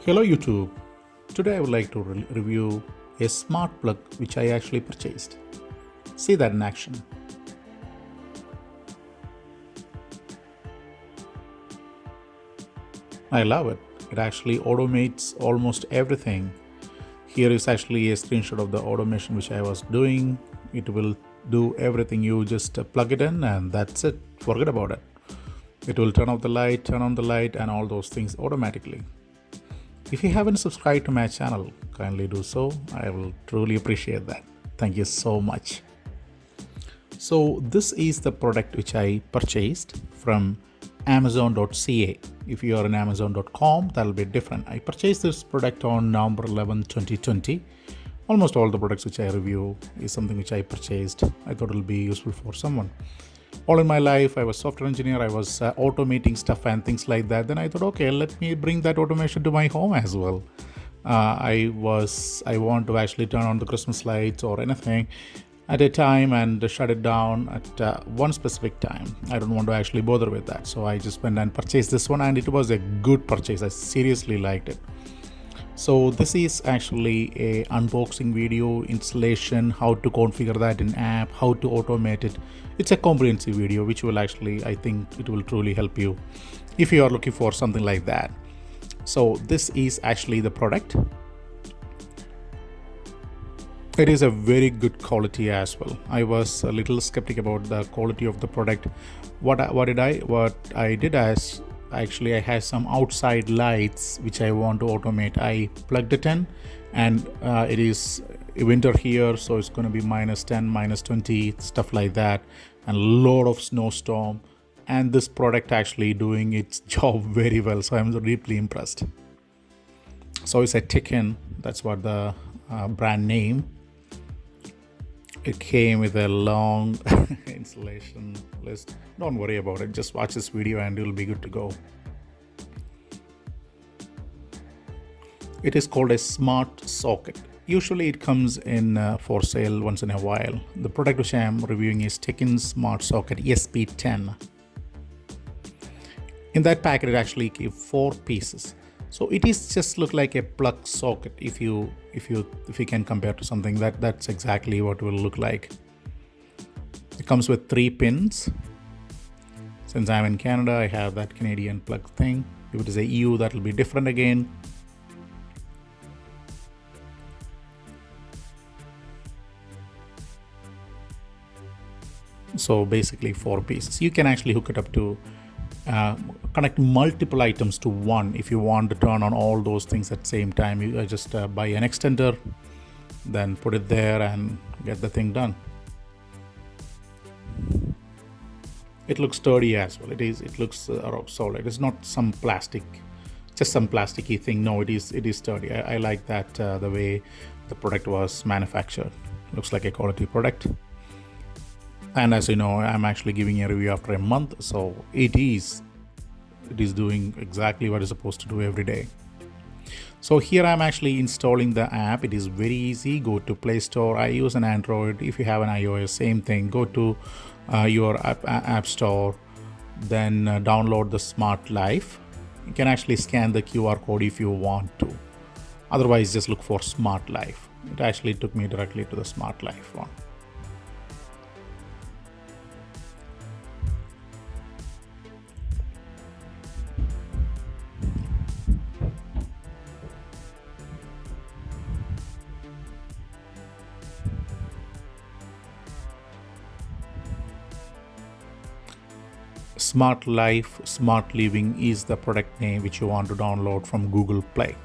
Hello YouTube. Today I would like to review a smart plug which I actually purchased. See that in action. I love it. It actually automates almost everything. Here is actually a screenshot of the automation which I was doing. It will do everything. You just plug it in and that's it. Forget about it. It will turn off the light, turn on the light and all those things automatically. If you haven't subscribed to my channel, kindly do so. I will truly appreciate that. Thank you so much. So this is the product which I purchased from amazon.ca. If you are in amazon.com, that'll be different. I purchased this product on November 11, 2020. Almost all the products which I review is something which I purchased. I thought it'll be useful for someone. All in my life, I was software engineer, I was automating stuff and things like that. Then I thought, okay, let me bring that automation to my home as well. I want to actually turn on the Christmas lights or anything at a time and shut it down at one specific time. I don't want to actually bother with that. So I just went and purchased this one and it was a good purchase. I seriously liked it. So this is actually a unboxing video, installation, how to configure that in app, how to automate it. It's a comprehensive video which will actually, I think it will truly help you if you are looking for something like that. So this is actually the product. It is a very good quality as well. I was a little skeptic about the quality of the product. What I did as actually I had some outside lights which I want to automate. I plugged it in and it is winter here, so it's going to be -10, -20, stuff like that, and a lot of snowstorm, and this product actually doing its job very well, so I'm deeply impressed. So it's a Teckin, that's what the brand name. It came with a long installation list. Don't worry about it, just watch this video and you'll be good to go. It is called a smart socket. Usually it comes in for sale once in a while. The product which I am reviewing is Teckin Smart Socket SP10. In that packet it actually gave 4 pieces. So it is just look like a plug socket. If you can compare to something, that's exactly what it will look like. It comes with 3 pins. Since I'm in Canada, I have that Canadian plug thing. If it is a EU, that will be different again. So basically 4 pieces. You can actually hook it up to connect multiple items to one. If you want to turn on all those things at the same time, you just buy an extender, then put it there and get the thing done. It looks sturdy as well. It looks rock solid. It's not some plastic, just some plasticky thing. No, it is sturdy. I like that the way the product was manufactured. Looks like a quality product. And as you know, I'm actually giving a review after a month, so it is doing exactly what it's supposed to do every day. So here I'm actually installing the app. It is very easy. Go to Play Store. I use an Android. If you have an iOS, same thing. Go to your app store, then download the Smart Life. You can actually scan the QR code if you want to. Otherwise, just look for Smart Life. It actually took me directly to the Smart Life one. Smart Life, Smart Living is the product name which you want to download from Google Play.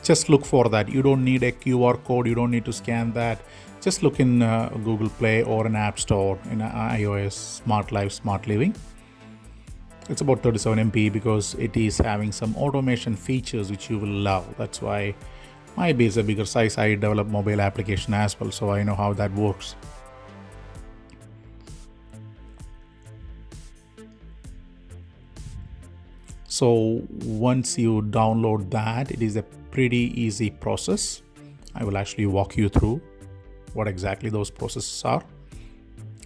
Just look for that. You don't need a QR code. You don't need to scan that. Just look in Google Play or an App Store in iOS, Smart Life, Smart Living. It's about 37 MB because it is having some automation features which you will love. That's why my base is a bigger size. I develop mobile application as well, so I know how that works. So once you download that, it is a pretty easy process. I will actually walk you through what exactly those processes are,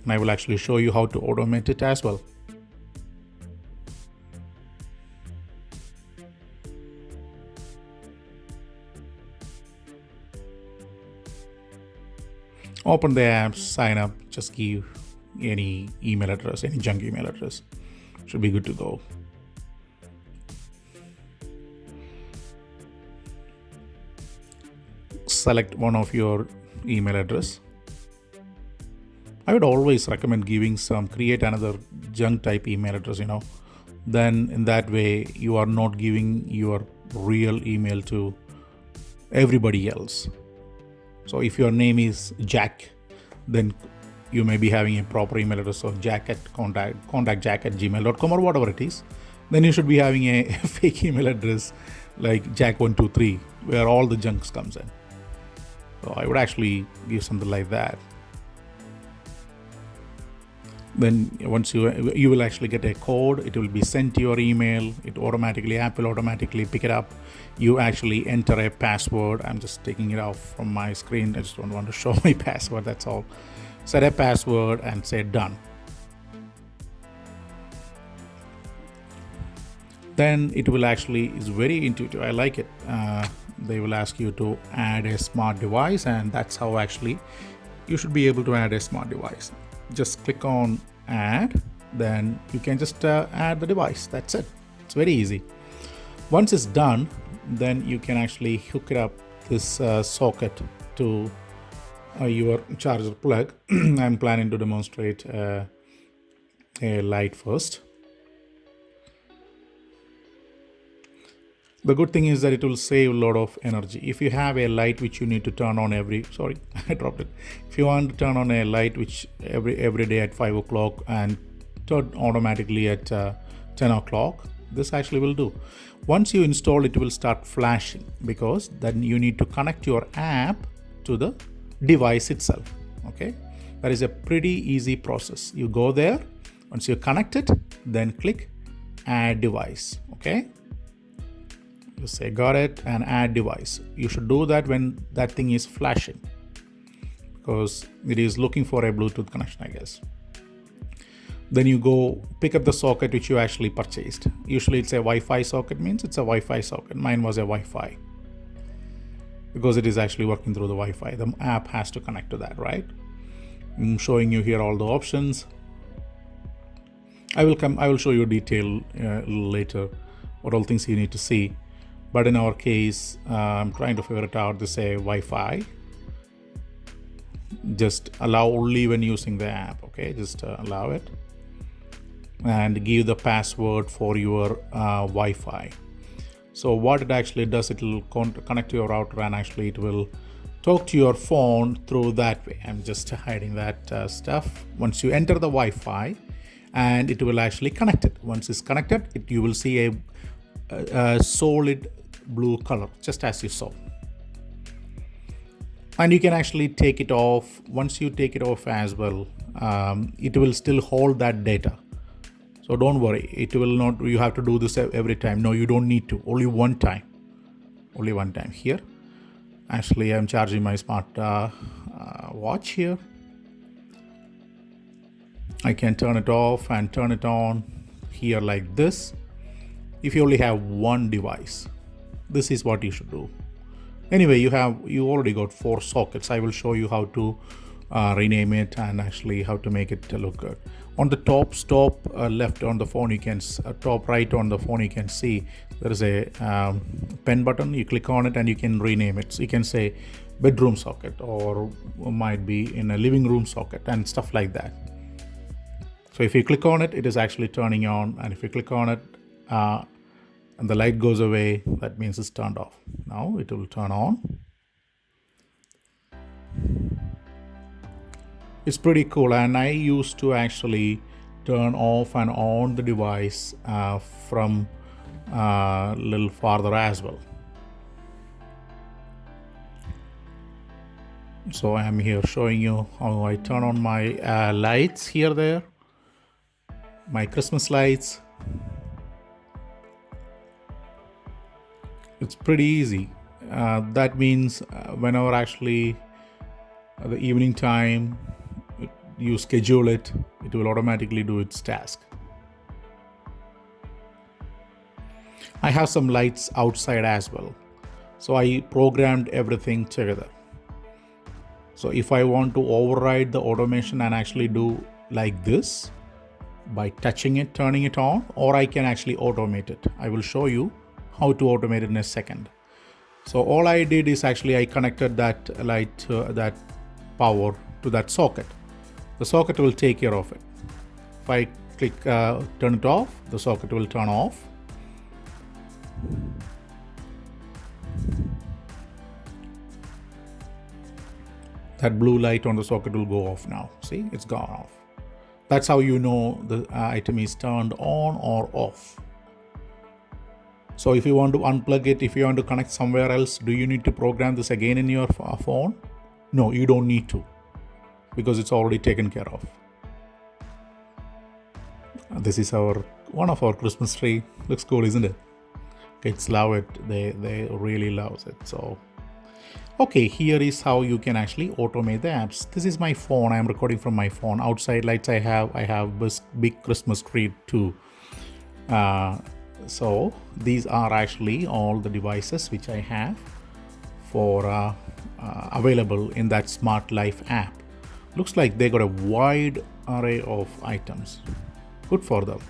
and I will actually show you how to automate it as well. Open the app, sign up, just give any email address, any junk email address. Should be good to go. Select one of your email address. I would always recommend create another junk type email address, Then in that way, you are not giving your real email to everybody else. So if your name is Jack, then you may be having a proper email address of contact jack@gmail.com or whatever it is. Then you should be having a fake email address like jack123 where all the junks comes in. So I would actually give something like that. Then once you will actually get a code, it will be sent to your email. App will automatically pick it up. You actually enter a password. I'm just taking it off from my screen. I just don't want to show my password, that's all. Set a password and say done. Then it will it's very intuitive. I like it. They will ask you to add a smart device, and that's how actually you should be able to add a smart device. Just click on add, then you can just add the device. That's it. It's very easy. Once it's done, then you can actually hook it up this socket to your charger plug. I'm planning to demonstrate a light first. The good thing is that it will save a lot of energy. If you have a light which you need to turn on I dropped it. If you want to turn on a light which every day at 5 o'clock and turn automatically at 10 o'clock, this actually will do. Once you install it, will start flashing, because then you need to connect your app to the device itself. Okay, that is a pretty easy process. You go there, once you connect it, then click add device. Okay, you say got it and add device. You should do that when that thing is flashing, because it is looking for a Bluetooth connection, I guess. Then you go pick up the socket which you actually purchased. Usually it's a Wi-Fi socket, means it's a Wi-Fi socket. Mine was a Wi-Fi, because it is actually working through the Wi-Fi. The app has to connect to that, right? I'm showing you here all the options. I will show you detail a little later, what all things you need to see. But in our case, I'm trying to figure it out. This is a Wi-Fi. Just allow only when using the app. Okay, just allow it and give the password for your Wi-Fi. So what it actually does, it will connect to your router, and actually it will talk to your phone through that way. I'm just hiding that stuff. Once you enter the Wi-Fi, and it will actually connect it. Once it's connected, you will see a solid blue color, just as you saw. And you can actually take it off. Once you take it off as well, it will still hold that data. So don't worry, it will not, you have to do this every time. No, you don't need to, only one time. Only one time. Here, actually I'm charging my smart watch here. I can turn it off and turn it on here like this. If you only have one device, this is what you should do. Anyway, you already got 4 sockets. I will show you how to rename it and actually how to make it look good. On the top left on the phone, you can top right on the phone, you can see there is a pen button. You click on it and you can rename it. So you can say bedroom socket, or might be in a living room socket and stuff like that. So if you click on it, it is actually turning on, and if you click on it and the light goes away, that means it's turned off. Now it will turn on. It's pretty cool, and I used to actually turn off and on the device from a little farther as well. So I am here showing you how I turn on my lights here, there, my Christmas lights. It's pretty easy. That means whenever actually the evening time you schedule it, it will automatically do its task. I have some lights outside as well, so I programmed everything together. So if I want to override the automation and actually do like this by touching it, turning it on, or I can actually automate it. I will show you how to automate it in a second. So all I did is actually I connected that light, that power to that socket. The socket will take care of it. If I click turn it off, the socket will turn off. That blue light on the socket will go off now. See, it's gone off. That's how you know the item is turned on or off. So if you want to unplug it, if you want to connect somewhere else, do you need to program this again in your phone? No, you don't need to, because it's already taken care of. This is one of our Christmas tree. Looks cool, isn't it? Kids love it. They really love it. So okay, here is how you can actually automate the apps. This is my phone. I am recording from my phone. Outside lights I have this big Christmas tree too. So these are actually all the devices which I have for available in that Smart Life app. Looks like they got a wide array of items. Good for them.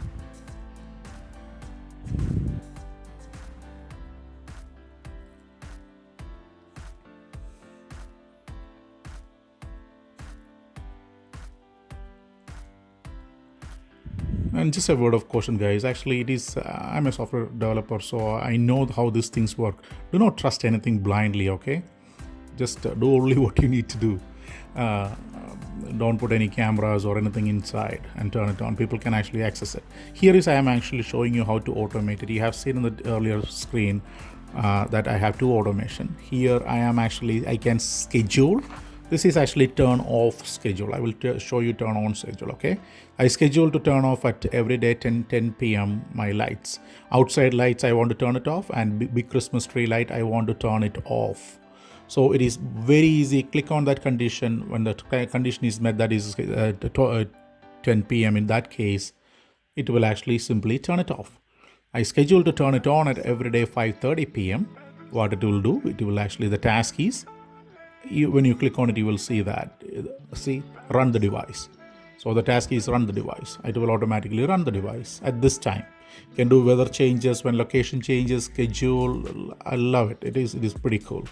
And just a word of caution, guys. Actually, it is I'm a software developer, so I know how these things work. Do not trust anything blindly, okay? Just do only what you need to do. Don't put any cameras or anything inside and turn it on. People can actually access it. Here is I am actually showing you how to automate it. You have seen in the earlier screen that I have two automation. Here I can schedule. This is actually turn off schedule. I will show you turn on schedule, okay? I schedule to turn off at every day 10 p.m. my lights. Outside lights, I want to turn it off, and big Christmas tree light, I want to turn it off. So it is very easy. Click on that condition. When the condition is met, that is 10 p.m. in that case, it will actually simply turn it off. I schedule to turn it on at every day 5:30 p.m. What it will do, it will actually, the task is, when you click on it, you will see that, run the device. So the task is run the device. It will automatically run the device at this time. You can do weather changes, when location changes, schedule. I love it. It is pretty cool.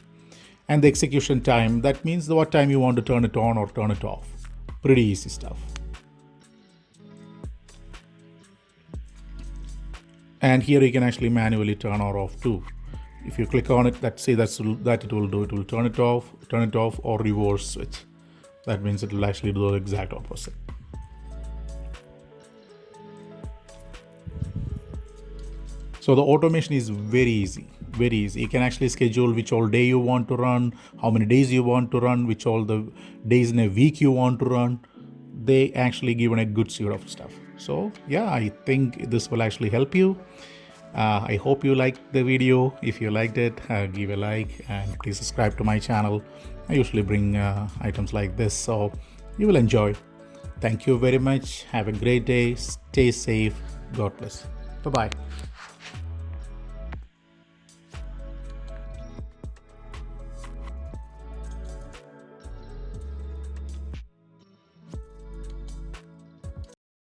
And the execution time, that means what time you want to turn it on or turn it off. Pretty easy stuff. And here you can actually manually turn or off too. If you click on it, that it will do. It will turn it off, or reverse switch. That means it will actually do the exact opposite. So the automation is very easy. Very easy. You can actually schedule which all day you want to run, how many days you want to run, which all the days in a week you want to run. They actually given a good suite of stuff. So yeah, I think this will actually help you. I hope you liked the video. If you liked it, give a like and please subscribe to my channel. I usually bring items like this, so you will enjoy. Thank you very much. Have a great day. Stay safe. God bless. Bye-bye.